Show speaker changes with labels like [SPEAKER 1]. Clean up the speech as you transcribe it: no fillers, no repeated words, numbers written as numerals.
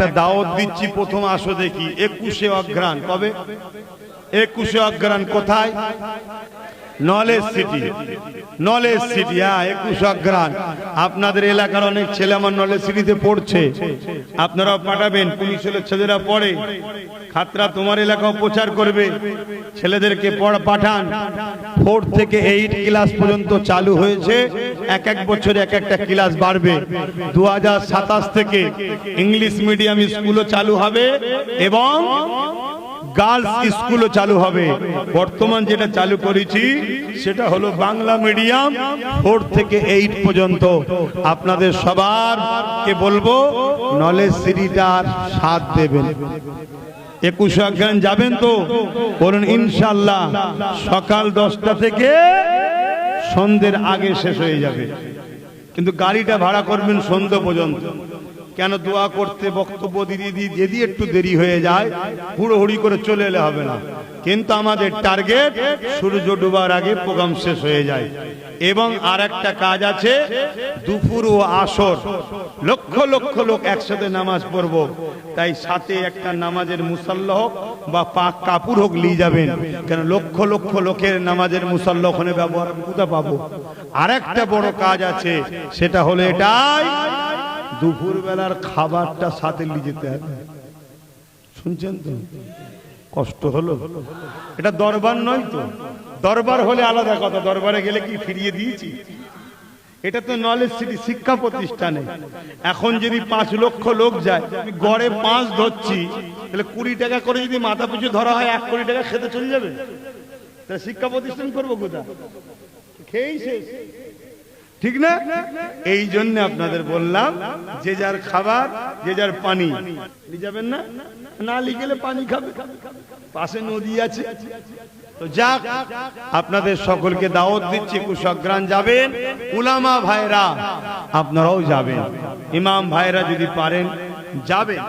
[SPEAKER 1] একটা দাওয়াত দিচ্ছি, প্রথম আসো দেখি 21শে অগ্রহায়ণ। কবে? 21শে অগ্রহায়ণ। কোথায়? Knowledge city. নলেজ সিটি, হ্যাঁ 21শে অগ্রহায়ণ। আপনাদের এলাকার অনেক ছেলে আমার নলেজ সিটিতে পড়ছে, আপনারাও পাঠাবেন। পুলিশের ছেলেরা পড়ে, খাতরা তোমার এলাকাও প্রচার করবে, ছেলেদেরকে পাঠান। 4 থেকে 8 ক্লাস পর্যন্ত চালু হয়েছে, এক এক বছরে এক একটা ক্লাস বাড়বে। 2027 থেকে ইংলিশ মিডিয়াম স্কুলও চালু হবে এবং গার্লস স্কুলও চালু হবে। বর্তমান যেটা চালু করেছি সেটা হলো বাংলা মিডিয়াম 4 থেকে 8 পর্যন্ত। আপনাদের সবার কে বলবো নলেজ সিটিটার সাথ দেবেন। 21শে অগ্রহায়ণ যাবেন তো? বলুন ইনশাআল্লাহ। সকাল 10টা থেকে সন্ধ্যের আগে শেষ হয়ে যাবে, কিন্তু গাড়িটা ভাড়া করবেন সন্ধ্যা পর্যন্ত। কেন? দোয়া করতে, বক্তব্য দিয়ে যদি একটু দেরি হয়ে যায় হুড়োহুড়ি করে চলে এলে হবে না, কিন্তু আমাদের টার্গেট সূর্য ডুবার আগে প্রোগ্রাম শেষ হয়ে যায়। এবং আর একটা কাজ আছে, দুপুর ও আসর লক্ষ লক্ষ লোক একসাথে নামাজ পড়বো, তাই সাথে একটা নামাজের মুসাল্লা হোক বা পাক কাপড় হোক নিয়ে যাবেন। কেন? লক্ষ লক্ষ লোকের নামাজের মুসাল্লা ওখানে ব্যবহার কোথা পাবো? আর একটা বড় কাজ আছে, সেটা হলো এটাই, দুপুর বেলার খাবারটা সাথে নিয়ে যেতে হবে। শুনছেন তো? কষ্ট হলো। এটা দরবার নয় তো, দরবার হলে আলাদা কথা, দরবারে গেলে কি ফিরিয়ে দিয়েছি? এটা তো নলেজ সিটি, শিক্ষা প্রতিষ্ঠানে। এখন যদি 5 লক্ষ লোক যায়, গড়ে 5 ধরছি, তাহলে 20 টাকা করে যদি মাথা পিছু ধরা হয় 1 কোটি টাকা খেতে চলে যাবে। তাহলে শিক্ষা প্রতিষ্ঠান করবো কোথায়? খেয়েই শেষ, ঠিক না? এই জন্য আপনাদের বললাম, যে যার খাবার, যে যার পানি নিয়ে যাবেন না, না নিয়ে গেলে পানি খাবে, পাশে নদী আছে। তো যাক, আপনাদের সকলকে দাওয়াত দিচ্ছি, 21শে অগ্রহায়ণ যাবেন। উলামা ভাইরা আপনারাও যাবেন, ইমাম ভাইরা যদি পারেন যাবেন।